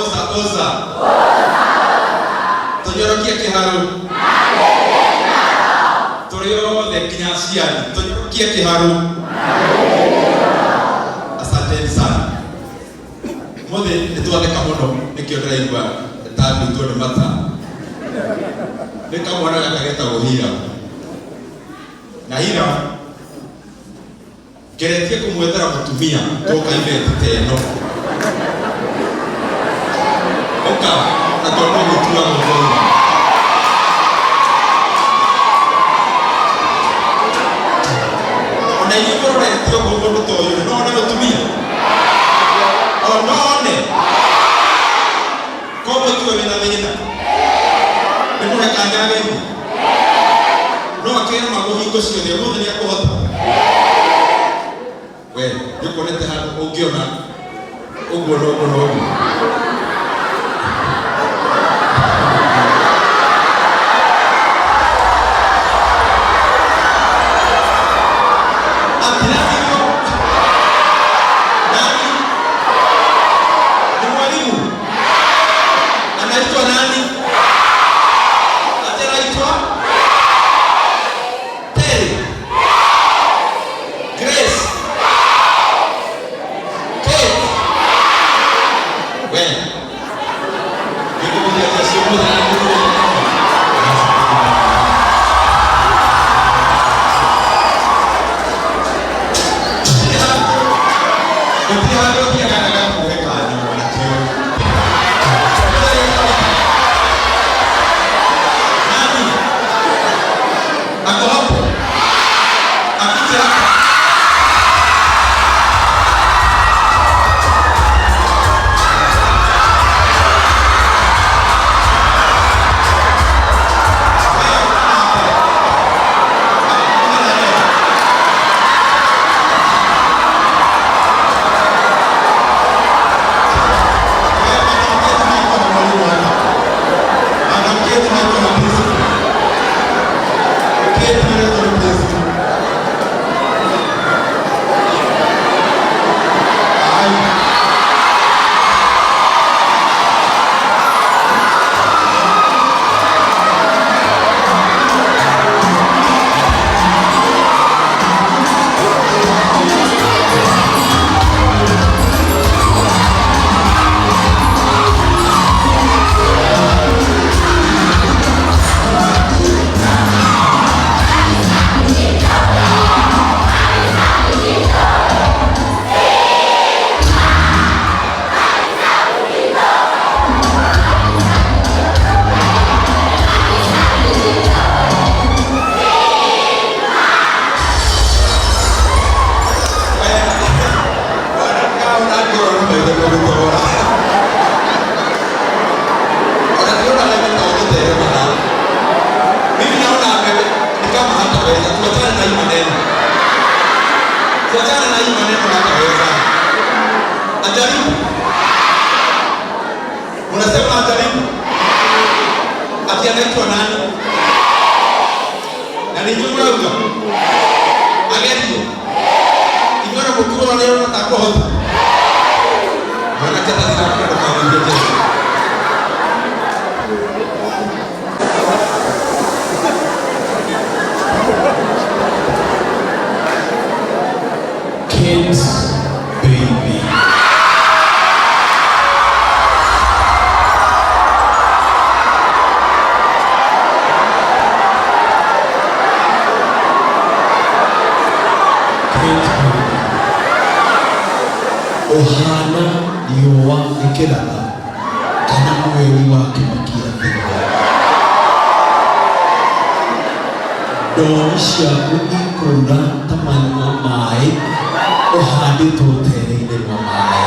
oza tonyorokie kiharo turiothe kinya ciari tonyorokie kiharo. Asanteni sana mothe nitwatheka muno nikio ndiraigua tambitwo ni mata nikamwana gakagetago Hira na Hira geretie kumwethera mutumia toka iveti teno oka na tono gutua muthoni ona ikorore tio mundu toyo no na mutumia onone komo tuwe na thina nimuna kanyage no akena magohingo ciothe mothe ni akuhota we yukonete handu ungiona uguo no anaitwa nani? Na ninyumura uga. Ageti. Inyora mukuru wa leo nataka hoza. Maana kata zinakwenda kwa nje. Kids baby. Ohana yowa ikirana kana mweri wake makia thĩinĩ ndoo ciaku ikũra ta maĩ ma maĩ ũhandĩtwo tĩĩri-inĩ wa maĩ.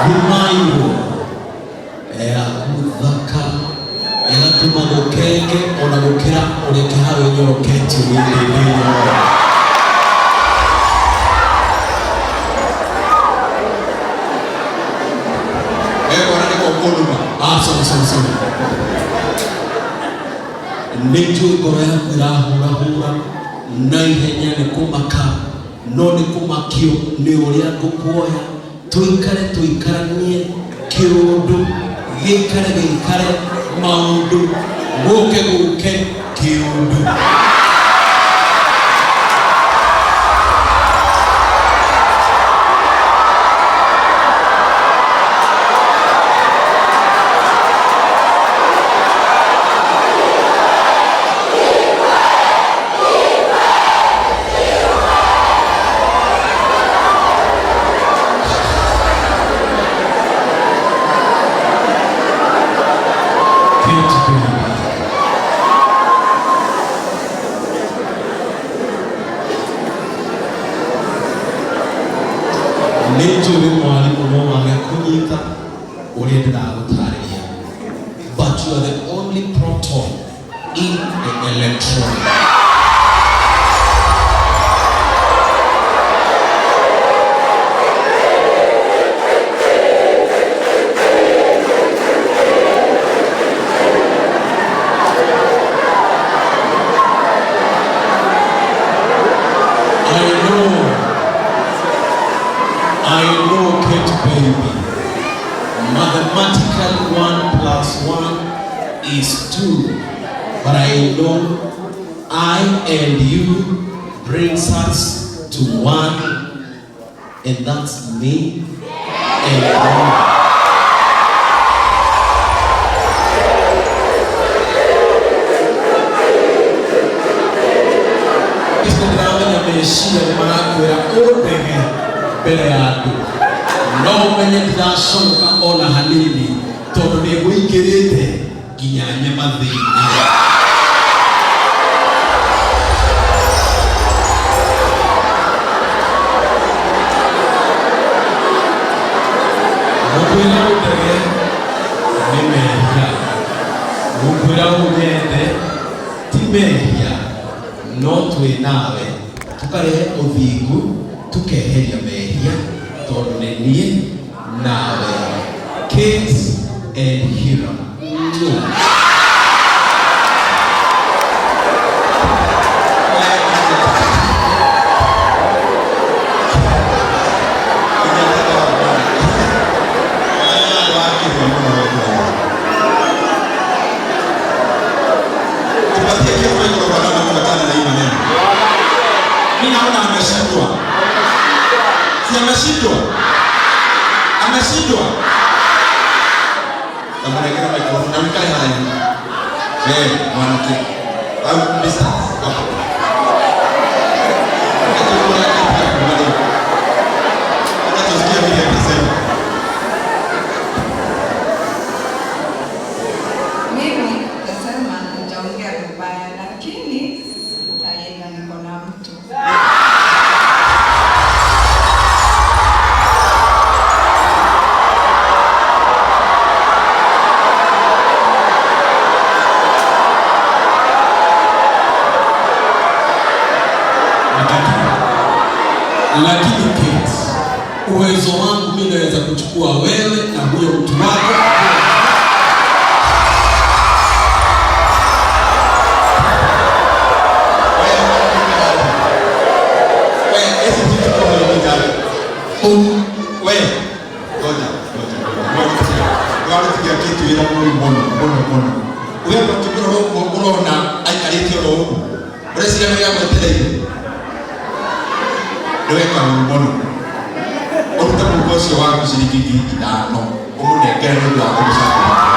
Thimairwo yaku thaka ĩgatũma gũkenge ona gũkĩra ũrĩa kĩharo nyoroketio gĩthĩ-inĩ yothe. Nĩnjũĩ ngoro yaku ĩrahũrahũra na ihenya nĩ kũmaka no nĩ kũmakio nĩ ũrĩa ngũkuoya tũikaranie kĩũndũ gĩikare maũndũ gũke kĩũndũ. But you are the only proton in the electron. I know, Kate baby. Mathematical 1 plus 1 is 2, but I know I and you brings us to 1, and that's me and you. No menye ndashoka ona hanini tondu ni gwikirite nginya nyama thini. Mukwira udege ni mehia, mukwira ugende ti mehia, no twi nawe tukarehe uthingu tukeheria mehia tondu ni nie nawe. Kate and Hira. Ameshindwa. Kamuonekana microphone na mkae haya. Mwanamke. Au bisa. Hapo. Tusikie vile anasema. Mimi nasema nitaongea vibaya lakini taenda niko na mtu. Lakini Kate, uwezo wangu mimi naweza kuchukua wewe na huyo mtu wako. Weka mbono. Okuta mukosi wangu shilingi 5. Umunekere ndo akomshaka.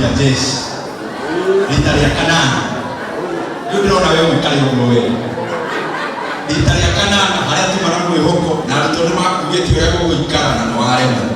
ya jeshi rita rĩa kanana rĩu ndĩrona we mũikare ũguo we rita rĩa kanana harĩa tumara mwĩhoko na arutwo nĩ makugĩte ũrĩa gũgũikara na nĩ warema